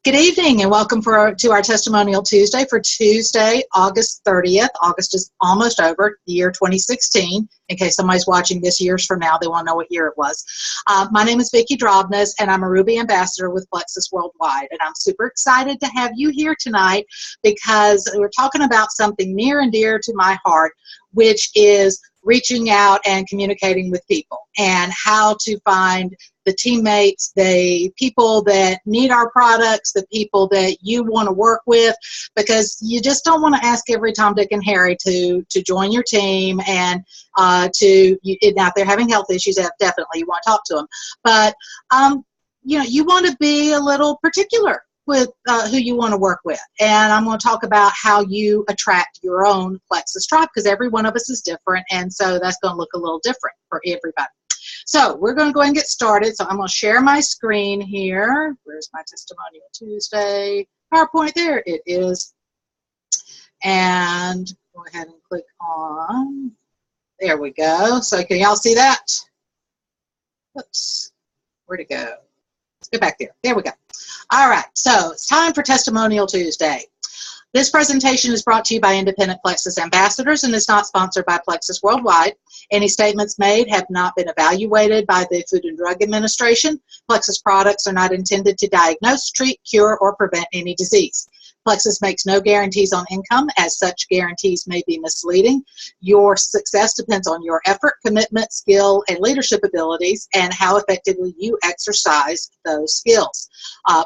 Good evening and welcome to our Testimonial Tuesday for Tuesday, August 30th. August is almost over, the year 2016. In case somebody's watching this years from now, they want to know what year it was. My name is Vicki Drobnes and I'm a Ruby Ambassador with Plexus Worldwide. And I'm super excited to have you here tonight because we're talking about something near and dear to my heart, which is reaching out and communicating with people and how to find the teammates, the people that need our products, the people that you want to work with, because you just don't want to ask every Tom, Dick, and Harry to join your team and now if they're having health issues, definitely you want to talk to them. But, you want to be a little particular with who you want to work with. And I'm going to talk about how you attract your own Plexus tribe, because every one of us is different, and so that's going to look a little different for everybody. So we're going to go ahead and get started. So I'm going to share my screen here. Where's my Testimonial Tuesday PowerPoint? There it is. And go ahead and click on. There we go. So can y'all see that? Oops. Where'd it go? Let's go back there. There we go. All right. So it's time for Testimonial Tuesday. This presentation is brought to you by independent Plexus ambassadors and is not sponsored by Plexus Worldwide. Any statements made have not been evaluated by the Food and Drug Administration. Plexus products are not intended to diagnose, treat, cure, or prevent any disease. Plexus makes no guarantees on income, as such guarantees may be misleading. Your success depends on your effort, commitment, skill, and leadership abilities, and how effectively you exercise those skills.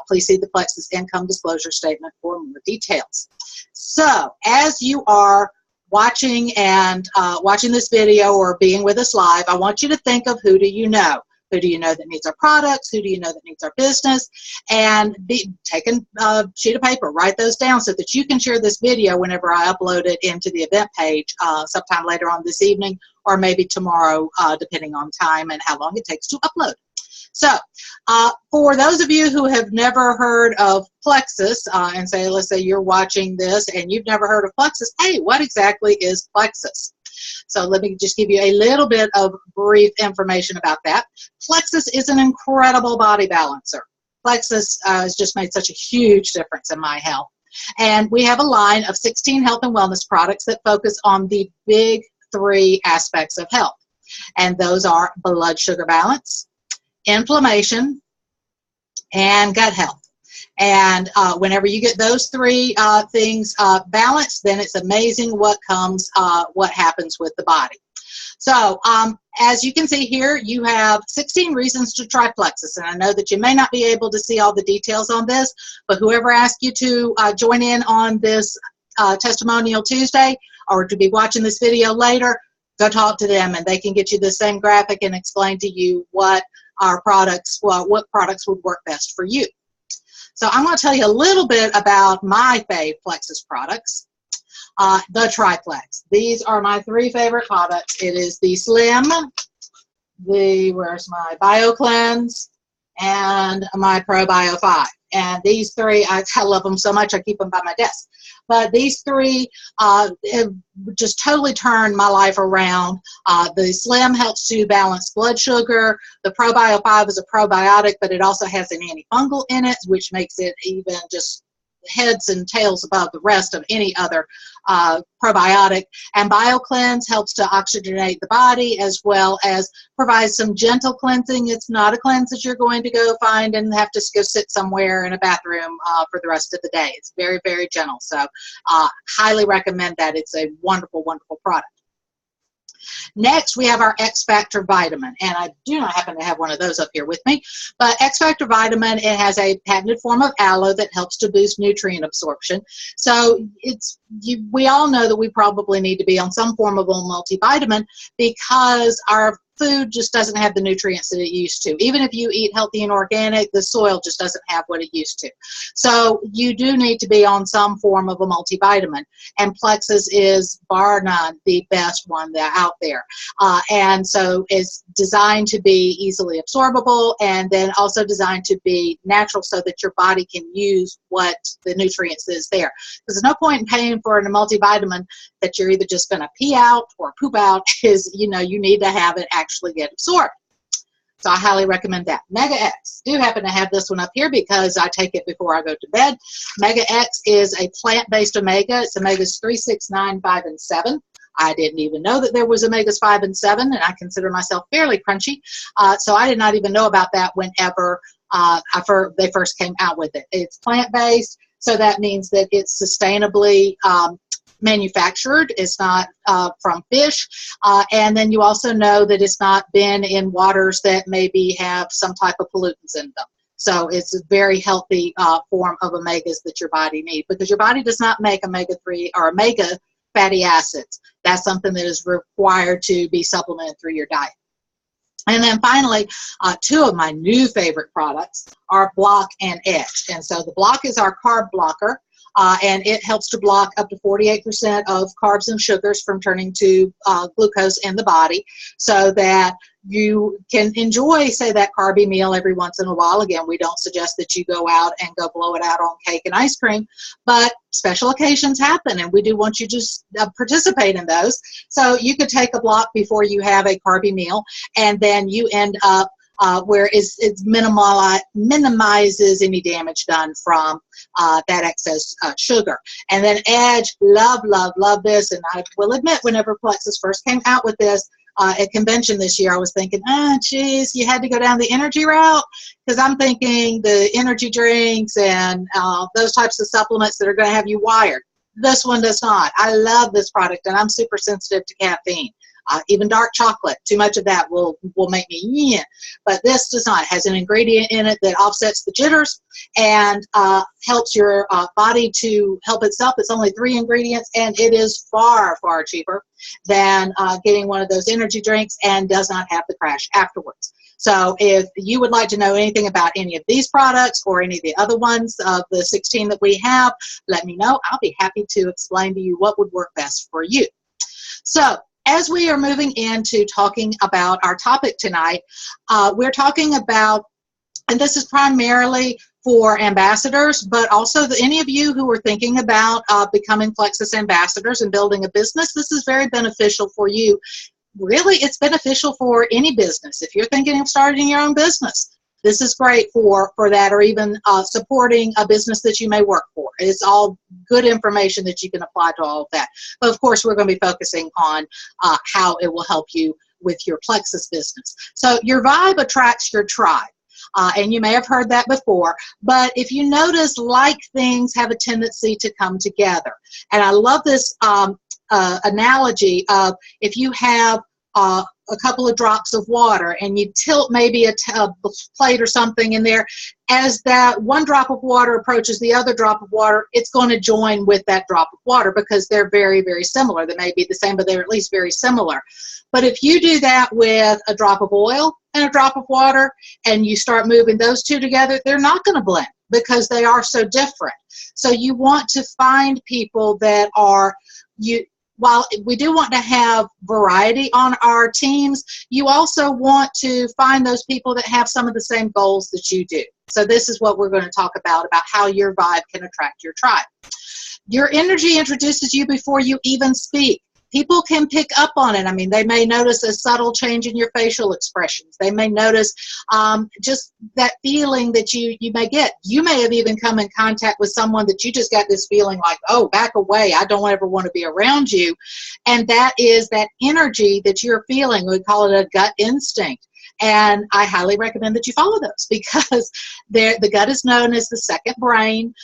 Please see the Plexus income disclosure statement for more details. So, as you are watching this video or being with us live, I want you to think of who do you know. Who do you know that needs our products? Who do you know that needs our business? And take a sheet of paper, write those down so that you can share this video whenever I upload it into the event page sometime later on this evening or maybe tomorrow, depending on time and how long it takes to upload. So for those of you who have never heard of Plexus and let's say you're watching this and you've never heard of Plexus, hey, what exactly is Plexus? So let me just give you a little bit of brief information about that. Plexus is an incredible body balancer. Plexus has just made such a huge difference in my health. And we have a line of 16 health and wellness products that focus on the big three aspects of health. And those are blood sugar balance, inflammation, and gut health. And whenever you get those three things balanced, then it's amazing what happens with the body. So as you can see here, you have 16 reasons to try Plexus. And I know that you may not be able to see all the details on this, but whoever asked you to join in on this Testimonial Tuesday or to be watching this video later, go talk to them and they can get you the same graphic and explain to you what products would work best for you. So I'm going to tell you a little bit about my fave Plexus products, the Triplex. These are my three favorite products. It is the Slim, where's my BioCleanse, and my ProBio 5. And these three, I love them so much, I keep them by my desk. But these three have just totally turned my life around. The Slim helps to balance blood sugar. The ProBio 5 is a probiotic, but it also has an antifungal in it, which makes it even just heads and tails above the rest of any other probiotic. And BioCleanse helps to oxygenate the body as well as provide some gentle cleansing. It's not a cleanse that you're going to go find and have to go sit somewhere in a bathroom for the rest of the day. It's very, very gentle. So highly recommend that. It's a wonderful, wonderful product. Next, we have our X Factor vitamin, and I do not happen to have one of those up here with me, but X Factor vitamin, it has a patented form of aloe that helps to boost nutrient absorption. So we all know that we probably need to be on some form of a multivitamin because our food just doesn't have the nutrients that it used to. Even if you eat healthy and organic, the soil just doesn't have what it used to. So you do need to be on some form of a multivitamin. And Plexus is, bar none, the best one out there. And so it's designed to be easily absorbable and then also designed to be natural so that your body can use what the nutrients is there. There's no point in paying for a multivitamin that you're either just going to pee out or poop out. You need to have it actually get absorbed. So I highly recommend that. Mega X. Do happen to have this one up here because I take it before I go to bed. Mega X is a plant-based omega. It's omegas 3, 6, 9, 5, and 7. I didn't even know that there was omegas 5 and 7, and I consider myself fairly crunchy. So I did not even know about that whenever they first came out with it. It's plant-based, so that means that it's sustainably manufactured. It's not from fish, and then you also know that it's not been in waters that maybe have some type of pollutants in them. So it's a very healthy form of omegas that your body needs, because your body does not make omega-3 or omega fatty acids. That's something that is required to be supplemented through your diet. And then finally, two of my new favorite products are Block and Edge. And so the Block is our carb blocker, and it helps to block up to 48% of carbs and sugars from turning to glucose in the body, so that you can enjoy, say, that carby meal every once in a while. Again, we don't suggest that you go out and go blow it out on cake and ice cream, but special occasions happen, and we do want you to just participate in those. So you could take a block before you have a carby meal, and then you end up where it minimizes any damage done from that excess sugar. And then Edge, love this. And I will admit, whenever Plexus first came out with this at convention this year, I was thinking, geez, you had to go down the energy route, because I'm thinking the energy drinks and those types of supplements that are going to have you wired. This one does not. I love this product, and I'm super sensitive to caffeine. Even dark chocolate, too much of that will make me, yeah. But this does not. It has an ingredient in it that offsets the jitters and helps your body to help itself. It's only 3 ingredients, and it is far cheaper than getting one of those energy drinks, and does not have the crash afterwards. So if you would like to know anything about any of these products or any of the other ones of the 16 that we have, let me know. I'll be happy to explain to you what would work best for you. So as we are moving into talking about our topic tonight, we're talking about, and this is primarily for ambassadors, but also any of you who are thinking about becoming Plexus ambassadors and building a business, this is very beneficial for you. Really, it's beneficial for any business. If you're thinking of starting your own business, this is great for that, or even supporting a business that you may work for. It's all good information that you can apply to all of that. But of course, we're going to be focusing on how it will help you with your Plexus business. So your vibe attracts your tribe. And you may have heard that before, but if you notice, like things have a tendency to come together. And I love this analogy of, if you have a couple of drops of water and you tilt maybe a plate or something in there, as that one drop of water approaches the other drop of water, it's going to join with that drop of water, because they're very similar. They may be the same, but they're at least very similar. But if you do that with a drop of oil and a drop of water, and you start moving those two together, they're not going to blend, because they are so different. So you want to find people that are, while we do want to have variety on our teams, you also want to find those people that have some of the same goals that you do. So this is what we're going to talk about how your vibe can attract your tribe. Your energy introduces you before you even speak. People can pick up on it. I mean, they may notice a subtle change in your facial expressions. They may notice just that feeling that you may get. You may have even come in contact with someone that you just got this feeling like, oh, back away. I don't ever want to be around you. And that is that energy that you're feeling. We call it a gut instinct. And I highly recommend that you follow those, because the gut is known as the second brain.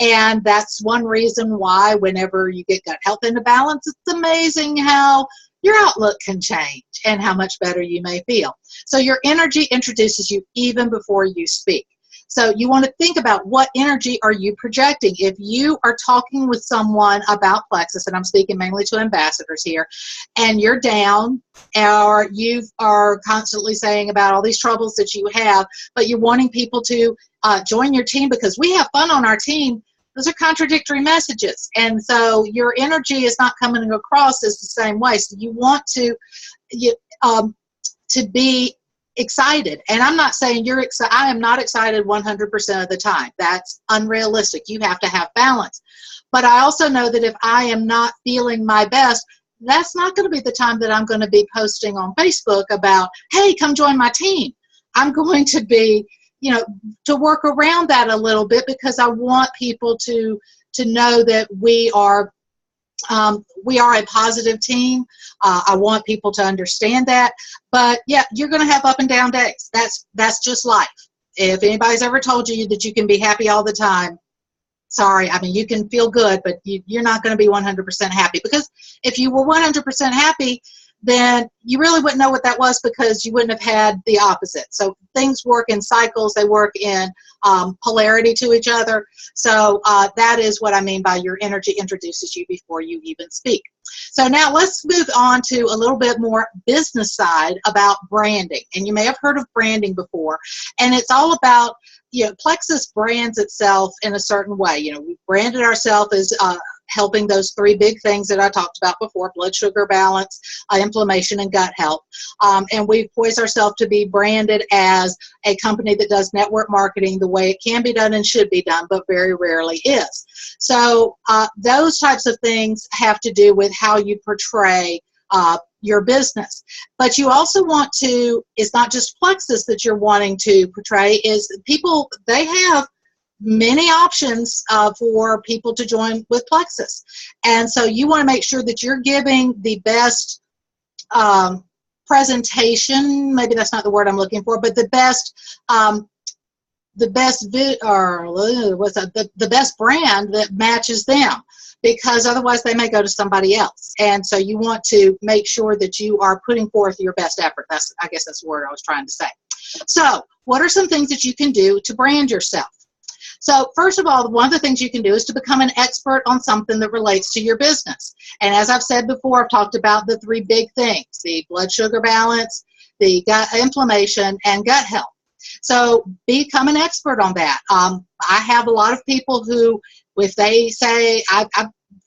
And that's one reason why whenever you get gut health into balance, it's amazing how your outlook can change and how much better you may feel. So your energy introduces you even before you speak. So you want to think about, what energy are you projecting? If you are talking with someone about Plexus, and I'm speaking mainly to ambassadors here, and you're down, or you are constantly saying about all these troubles that you have, but you're wanting people to join your team because we have fun on our team, those are contradictory messages. And so your energy is not coming across as the same way. So you want to be excited. And I'm not saying you're excited. I am not excited 100% of the time. That's unrealistic. You have to have balance. But I also know that if I am not feeling my best, that's not going to be the time that I'm going to be posting on Facebook about, hey, come join my team. I'm going to be, to work around that a little bit, because I want people to know that we are a positive team. I want people to understand that. But yeah, you're going to have up and down days. That's just life. If anybody's ever told you that you can be happy all the time, sorry. I mean, you can feel good, but you're not going to be 100% happy, because if you were 100% happy, then you really wouldn't know what that was, because you wouldn't have had the opposite. So things work in cycles. They work in polarity to each other. So that is what I mean by your energy introduces you before you even speak. So now let's move on to a little bit more business side about branding. And you may have heard of branding before. And it's all about, Plexus brands itself in a certain way. We branded ourselves as helping those three big things that I talked about before: blood sugar balance, inflammation, and gut health. And we've poised ourselves to be branded as a company that does network marketing the way it can be done and should be done, but very rarely is. So those types of things have to do with how you portray your business. But you also want to, it's not just Plexus that you're wanting to portray, is people, they have many options for people to join with Plexus. And so you want to make sure that you're giving the best presentation, maybe that's not the word I'm looking for, but the best brand that matches them, because otherwise they may go to somebody else. And so you want to make sure that you are putting forth your best effort. I guess that's the word I was trying to say. So what are some things that you can do to brand yourself? So first of all, one of the things you can do is to become an expert on something that relates to your business. And as I've said before, I've talked about the three big things: the blood sugar balance, the gut inflammation, and gut health. So become an expert on that. I have a lot of people who, if they say, I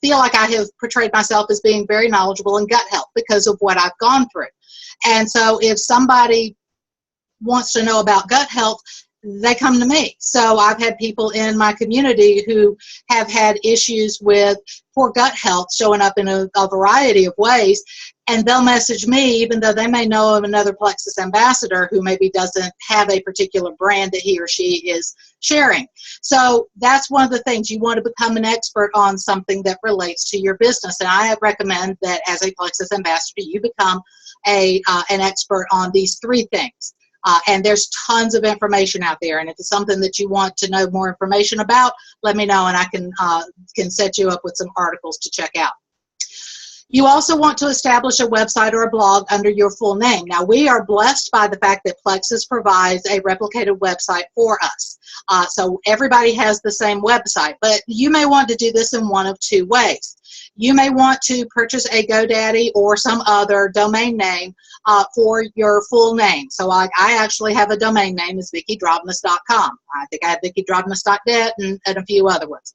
feel like I have portrayed myself as being very knowledgeable in gut health because of what I've gone through. And so if somebody wants to know about gut health, they come to me. So I've had people in my community who have had issues with poor gut health showing up in a variety of ways, and they'll message me even though they may know of another Plexus ambassador who maybe doesn't have a particular brand that he or she is sharing. So that's one of the things. You want to become an expert on something that relates to your business, and I recommend that as a Plexus ambassador you become an expert on these three things. And there's tons of information out there, and if it's something that you want to know more information about, let me know and I can set you up with some articles to check out. You also want to establish a website or a blog under your full name. Now, we are blessed by the fact that Plexus provides a replicated website for us. So everybody has the same website, but you may want to do this in one of two ways. You may want to purchase a GoDaddy or some other domain name for your full name. So I actually have a domain name, it's vickydrobness.com. I think I have vickydrobness.net and a few other ones.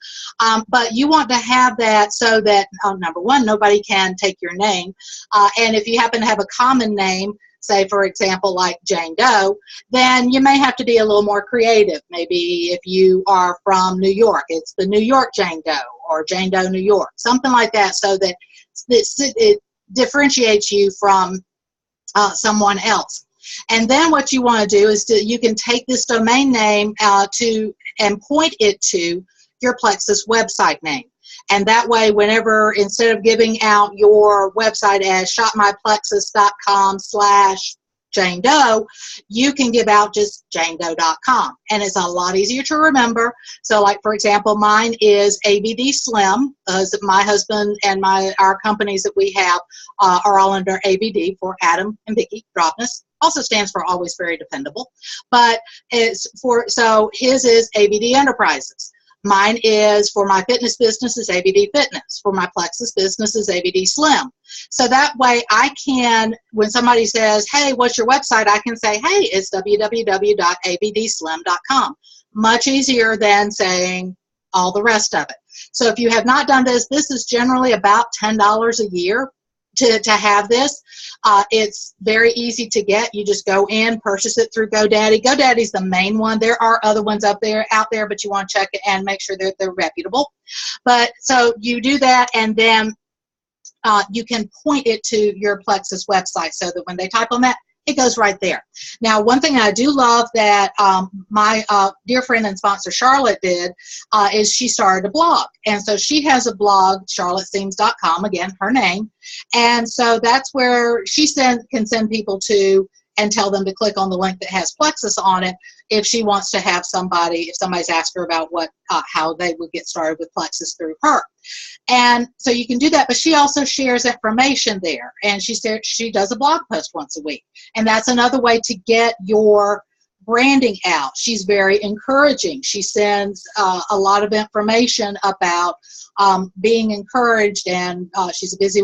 But you want to have that so that, number one, nobody can take your name. And if you happen to have a common name, say, for example, like Jane Doe, then you may have to be a little more creative. Maybe if you are from New York, it's the New York Jane Doe or Jane Doe New York, something like that, so that it differentiates you from someone else. And then what you want to do is you can take this domain name and point it to your Plexus website name. And that way, whenever, instead of giving out your website as shopmyplexus.com/Jane Doe, you can give out just janedoe.com. And it's a lot easier to remember. So like, for example, mine is ABD Slim. My husband and our companies that we have are all under ABD for Adam and Vicky Drobness. Also stands for Always Very Dependable. But so his is ABD Enterprises. Mine is, for my fitness business, is ABD Fitness. For my Plexus business is ABD Slim. So that way I can, when somebody says, hey, what's your website? I can say, hey, it's www.abdslim.com. Much easier than saying all the rest of it. So if you have not done this, this is generally about $10 a year to have this. It's very easy to get. You just go in, purchase it through GoDaddy. GoDaddy's the main one. There are other ones out there, but you want to check it and make sure that they're reputable. But so you do that, and then you can point it to your Plexus website so that when they type on that, It goes right there. Now, one thing I do love that my dear friend and sponsor Charlotte did is she started a blog. And so she has a blog, charlotteseams.com, again, her name. And so that's where she can send people to and tell them to click on the link that has Plexus on it if she wants to have somebody, if somebody's asked her about how they would get started with Plexus through her. And so you can do that, but she also shares information there, and she does a blog post once a week, and that's another way to get your branding out. She's very encouraging. She sends a lot of information about being encouraged, and she's a busy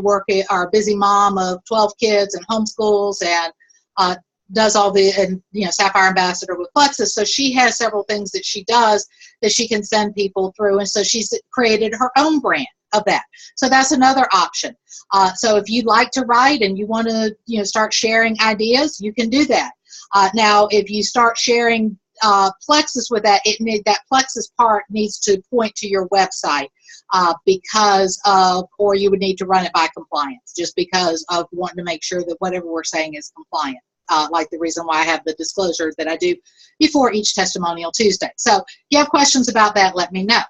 busy mom of 12 kids and homeschools, and does all the, and Sapphire Ambassador with Plexus. So she has several things that she does that she can send people through, and so she's created her own brand of that. So that's another option. So if you'd like to write and you want to start sharing ideas, you can do that. Now, if you start sharing Plexus with that, that Plexus part needs to point to your website or you would need to run it by compliance, just because of wanting to make sure that whatever we're saying is compliant. Like the reason why I have the disclosure that I do before each Testimonial Tuesday. So if you have questions about that, let me know.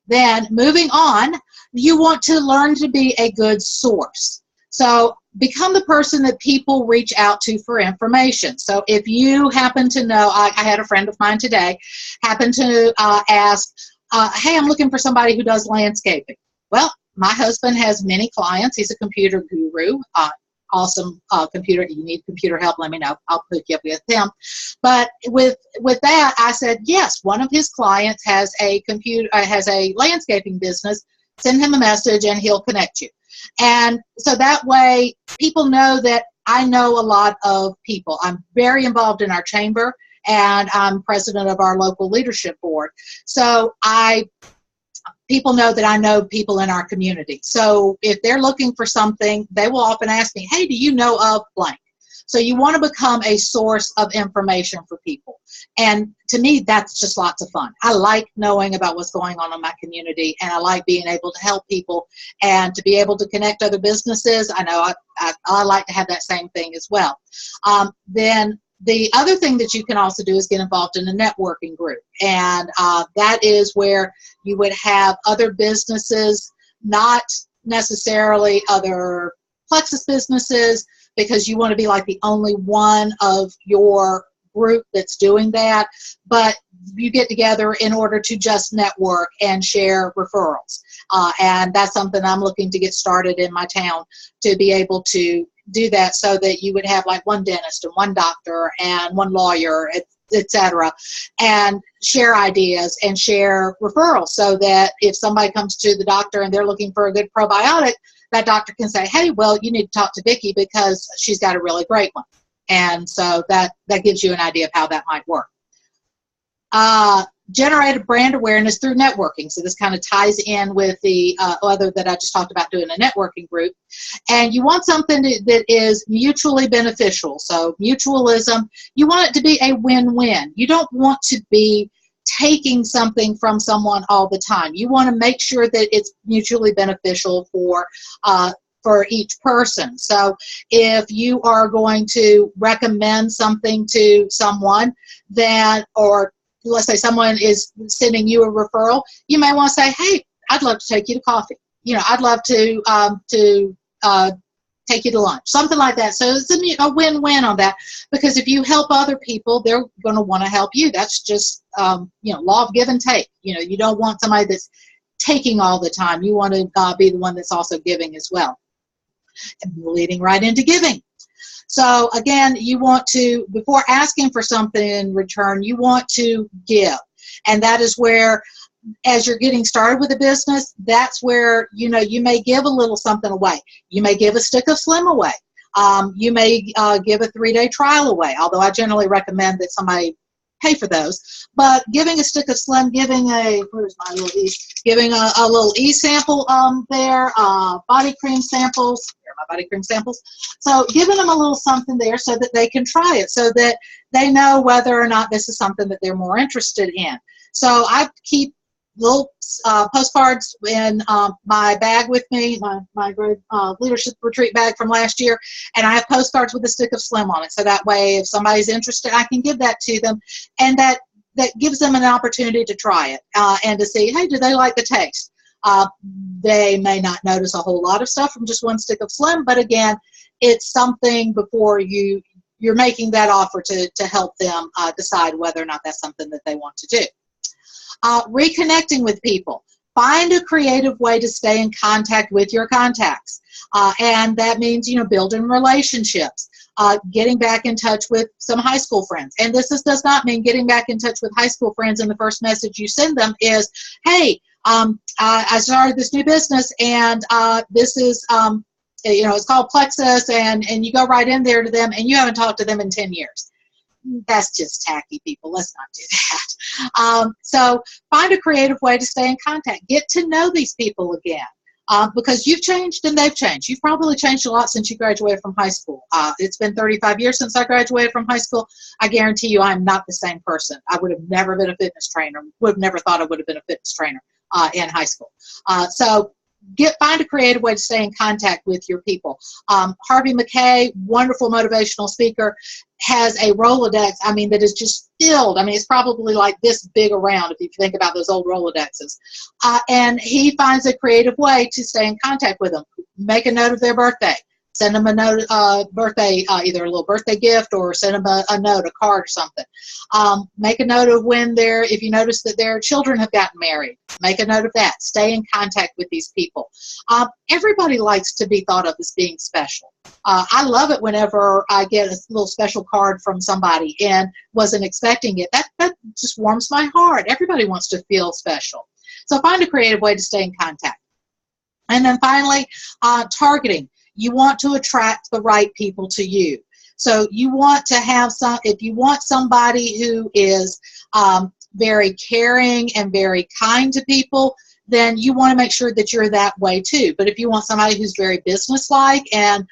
Then moving on, you want to learn to be a good source. So become the person that people reach out to for information. So if you happen to know, I had a friend of mine today happen to ask, hey, I'm looking for somebody who does landscaping. Well, my husband has many clients. He's a computer guru. Awesome computer. You need computer help, let me know. I'll hook you up with him. But with that, I said, yes, one of his clients has a landscaping business. Send him a message and he'll connect you. And so that way people know that I know a lot of people. I'm very involved in our chamber, and I'm president of our local leadership board. So people know that I know people in our community. So if they're looking for something, they will often ask me, hey, do you know of blank? So you want to become a source of information for people. And to me, that's just lots of fun. I like knowing about what's going on in my community, and I like being able to help people and to be able to connect other businesses. I know I like to have that same thing as well. Then the other thing that you can also do is get involved in a networking group, and that is where you would have other businesses, not necessarily other Plexus businesses, because you want to be like the only one of your group that's doing that, but you get together in order to just network and share referrals. And that's something I'm looking to get started in my town, to be able to do that, so that you would have like one dentist and one doctor and one lawyer, etc., and share ideas and share referrals, so that if somebody comes to the doctor and they're looking for a good probiotic, that doctor can say, hey, well, you need to talk to Vicki because she's got a really great one. And so that gives you an idea of how that might work. Generate a brand awareness through networking. So this kind of ties in with the other that I just talked about, doing a networking group. And you want something that is mutually beneficial. So mutualism, you want it to be a win-win. You don't want to be taking something from someone all the time. You want to make sure that it's mutually beneficial for each person. So if you are going to recommend something to someone, or let's say someone is sending you a referral, you may want to say, hey, I'd love to take you to coffee. I'd love to take you to lunch, something like that. So it's a win-win on that, because if you help other people, they're going to want to help you. That's just, law of give and take. You don't want somebody that's taking all the time. You want to be the one that's also giving as well. And leading right into giving. So again, you want to, before asking for something in return, you want to give. And that is where, as you're getting started with a business, that's where, you may give a little something away. You may give a stick of Slim away. You may give a 3-day trial away, although I generally recommend that somebody pay for those. But giving a stick of Slim, giving a little e-sample there, body cream samples. Here are my body cream samples. So giving them a little something there so that they can try it, so that they know whether or not this is something that they're more interested in. So I keep little postcards in my bag with me, my leadership retreat bag from last year, and I have postcards with a stick of Slim on it. So that way, if somebody's interested, I can give that to them, and that gives them an opportunity to try it and to see, hey, do they like the taste? They may not notice a whole lot of stuff from just one stick of Slim, but again, it's something before you're making that offer to help them decide whether or not that's something that they want to do. Reconnecting with people. Find a creative way to stay in contact with your contacts. And that means, building relationships, getting back in touch with some high school friends. And this does not mean getting back in touch with high school friends and the first message you send them is, hey, I started this new business, and this is, it's called Plexus, and you go right in there to them, and you haven't talked to them in 10 years. That's just tacky, people. Let's not do that. So find a creative way to stay in contact. Get to know these people again, because you've changed and they've changed. You've probably changed a lot since you graduated from high school. It's been 35 years since I graduated from high school. I guarantee you I'm not the same person. I would have never been a fitness trainer, would have never thought I would have been a fitness trainer in high school. So find a creative way to stay in contact with your people. Harvey McKay, wonderful motivational speaker, has a Rolodex, that is just filled. It's probably like this big around if you think about those old Rolodexes. And he finds a creative way to stay in contact with them. Make a note of their birthday. Send them a note, birthday, either a little birthday gift, or send them a note, a card or something. Make a note of if you notice that their children have gotten married, make a note of that. Stay in contact with these people. Everybody likes to be thought of as being special. I love it whenever I get a little special card from somebody and wasn't expecting it. That just warms my heart. Everybody wants to feel special. So find a creative way to stay in contact. And then finally, targeting. You want to attract the right people to you. So you want to have if you want somebody who is very caring and very kind to people, then you want to make sure that you're that way too. But if you want somebody who's very businesslike and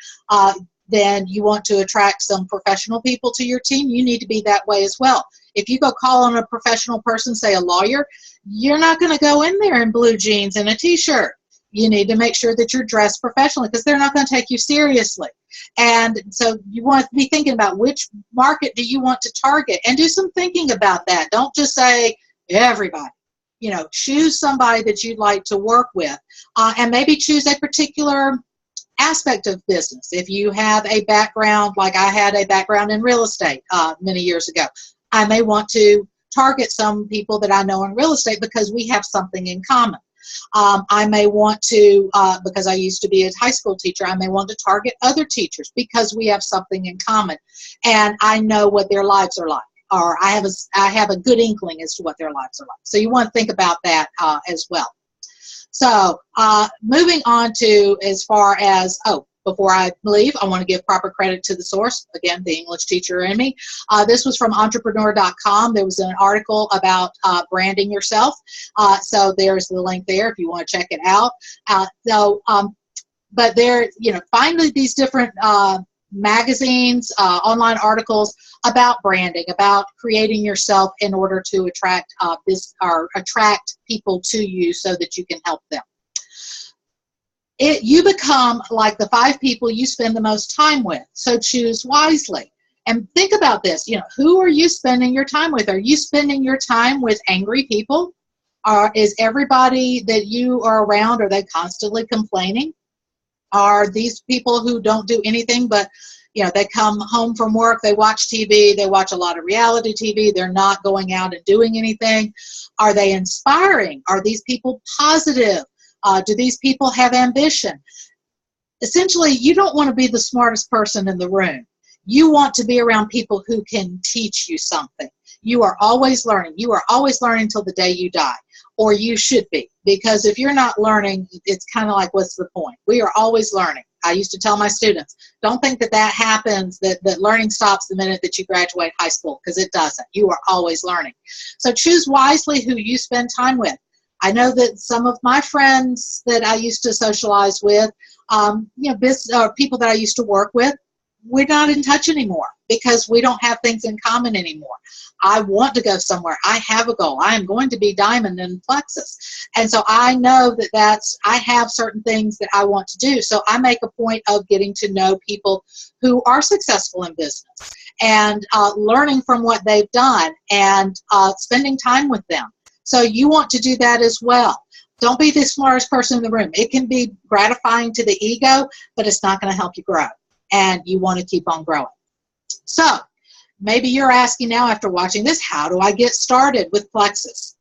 then you want to attract some professional people to your team, you need to be that way as well. If you go call on a professional person, say a lawyer, you're not going to go in there in blue jeans and a t-shirt. You need to make sure that you're dressed professionally, because they're not going to take you seriously. And so you want to be thinking about which market do you want to target, and do some thinking about that. Don't just say everybody. Choose somebody that you'd like to work with, and maybe choose a particular aspect of business. If you have a background, like I had a background in real estate many years ago, I may want to target some people that I know in real estate because we have something in common. I may want to, because I used to be a high school teacher, I may want to target other teachers because we have something in common, and I know what their lives are like, or I have a good inkling as to what their lives are like. So you want to think about that as well. So moving on to, as far as, before I leave, I want to give proper credit to the source. Again, the English teacher in me. This was from entrepreneur.com. There was an article about branding yourself. So there's the link there if you want to check it out. But there, find these different magazines, online articles about branding, about creating yourself in order to attract attract people to you so that you can help them. You become like the 5 people you spend the most time with, so choose wisely. And think about this, who are you spending your time with? Are you spending your time with angry people? Or is everybody that you are around, are they constantly complaining? Are these people who don't do anything but, they come home from work, they watch TV, they watch a lot of reality TV, they're not going out and doing anything? Are they inspiring? Are these people positive? Do these people have ambition? Essentially, you don't want to be the smartest person in the room. You want to be around people who can teach you something. You are always learning. You are always learning till the day you die, or you should be, because if you're not learning, it's kind of like, what's the point? We are always learning. I used to tell my students, don't think that happens, that learning stops the minute that you graduate high school, because it doesn't. You are always learning. So choose wisely who you spend time with. I know that some of my friends that I used to socialize with, people that I used to work with, we're not in touch anymore because we don't have things in common anymore. I want to go somewhere. I have a goal. I am going to be diamond in Plexus. And so I know that I have certain things that I want to do. So I make a point of getting to know people who are successful in business and learning from what they've done and spending time with them. So you want to do that as well. Don't be the smartest person in the room. It can be gratifying to the ego, but it's not going to help you grow. And you want to keep on growing. So maybe you're asking now after watching this, how do I get started with Plexus?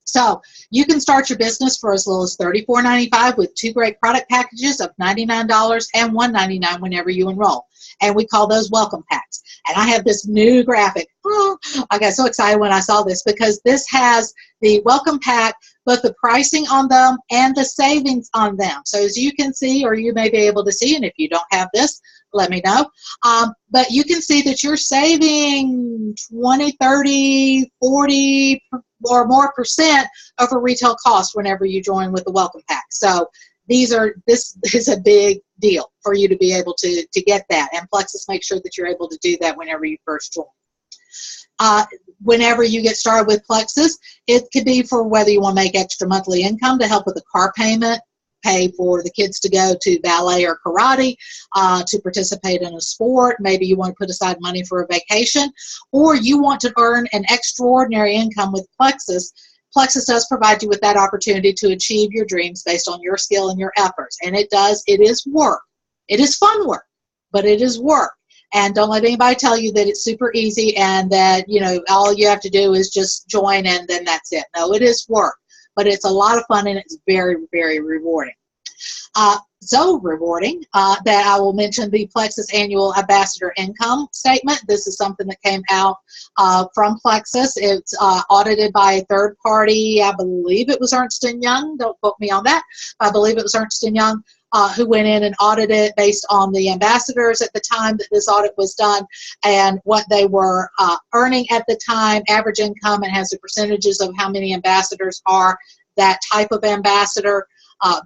So you can start your business for as little as $34.95 with 2 great product packages of $99 and $199 whenever you enroll. And we call those welcome packs. And I have this new graphic. Oh, I got so excited when I saw this because this has the welcome pack, both the pricing on them and the savings on them. So as you can see, or you may be able to see, and if you don't have this, let me know. But you can see that you're saving 20, 30, 40 or more percent over retail cost whenever you join with the welcome pack. So this is a big deal for you to be able to get that. And Plexus makes sure that you're able to do that whenever you first join. Whenever you get started with Plexus, it could be for whether you want to make extra monthly income to help with the car payment, pay for the kids to go to ballet or karate, to participate in a sport. Maybe you want to put aside money for a vacation, or you want to earn an extraordinary income with Plexus. Plexus does provide you with that opportunity to achieve your dreams based on your skill and your efforts. And it is work. It is fun work, but it is work. And don't let anybody tell you that it's super easy and that, all you have to do is just join and then that's it. No, it is work, but it's a lot of fun and it's very, very rewarding. So rewarding that I will mention the Plexus Annual Ambassador Income Statement. This is something that came out from Plexus. It's audited by a third party. I believe it was Ernst & Young. Don't quote me on that. I believe it was Ernst & Young who went in and audited based on the ambassadors at the time that this audit was done and what they were earning at the time, average income, and has the percentages of how many ambassadors are that type of ambassador.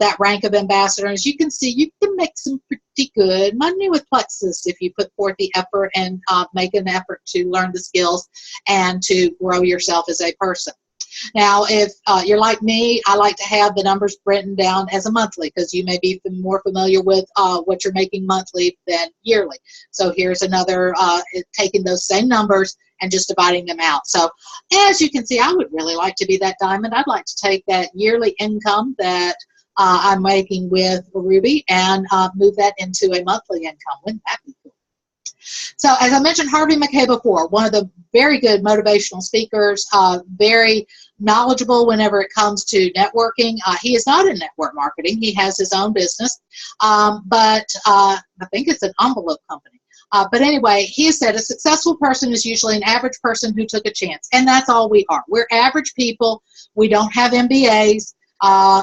That rank of ambassador. As you can see, you can make some pretty good money with Plexus if you put forth the effort and make an effort to learn the skills and to grow yourself as a person. Now, if you're like me, I like to have the numbers written down as a monthly because you may be more familiar with what you're making monthly than yearly. So here's another, taking those same numbers and just dividing them out. So as you can see, I would really like to be that diamond. I'd like to take that yearly income that I'm making with Ruby and move that into a monthly income. Wouldn't that be cool? So as I mentioned Harvey McKay before, one of the very good motivational speakers, very knowledgeable whenever it comes to networking. He is not in network marketing. He has his own business, but I think it's an envelope company. But anyway, he said a successful person is usually an average person who took a chance. And that's all we are. We're average people. We don't have MBAs.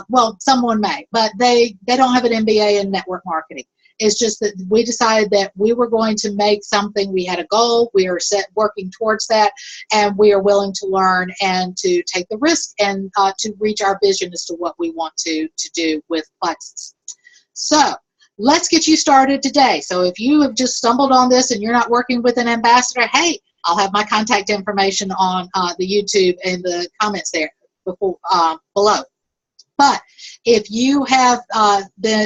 Well, someone may, but they don't have an MBA in network marketing. It's just that we decided that we were going to make something. We had a goal. We are working towards that, and we are willing to learn and to take the risk and to reach our vision as to what we want to do with Plexus. So let's get you started today. So if you have just stumbled on this and you're not working with an ambassador, hey, I'll have my contact information on the YouTube in the comments there below. But if you have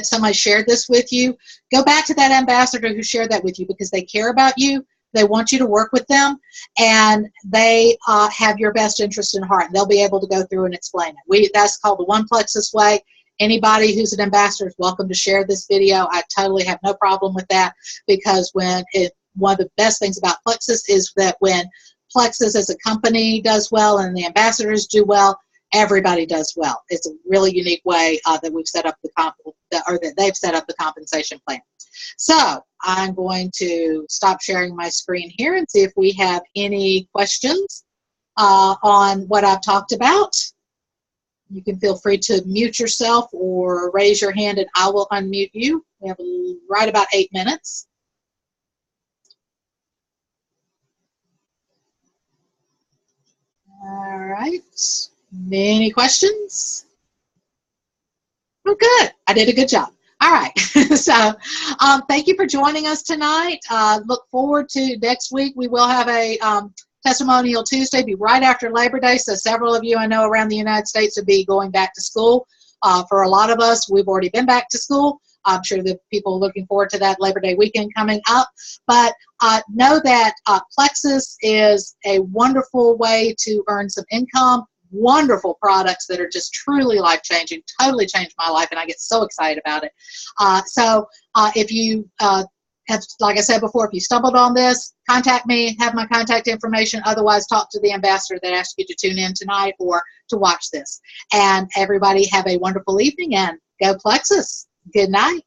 somebody shared this with you, go back to that ambassador who shared that with you because they care about you. They want you to work with them, and they have your best interest in heart. And they'll be able to go through and explain it. That's called the One Plexus Way. Anybody who's an ambassador is welcome to share this video. I totally have no problem with that because one of the best things about Plexus is that when Plexus as a company does well and the ambassadors do well, everybody does well. It's a really unique way that we've set up that they've set up the compensation plan. So I'm going to stop sharing my screen here and see if we have any questions on what I've talked about. You can feel free to mute yourself or raise your hand and I will unmute you. We have right about 8 minutes. All right. Any questions? Oh, good. I did a good job. All right. So thank you for joining us tonight. Look forward to next week. We will have a Testimonial Tuesday, be right after Labor Day. So several of you I know around the United States will be going back to school. For a lot of us, we've already been back to school. I'm sure that people are looking forward to that Labor Day weekend coming up. But know that Plexus is a wonderful way to earn some income. Wonderful products that are just truly life-changing, totally changed my life, and I get so excited about it. So if you have, like I said before, if you stumbled on this, contact me, have my contact information. Otherwise, talk to the ambassador that asked you to tune in tonight or to watch this. And everybody have a wonderful evening, and go Plexus. Good night.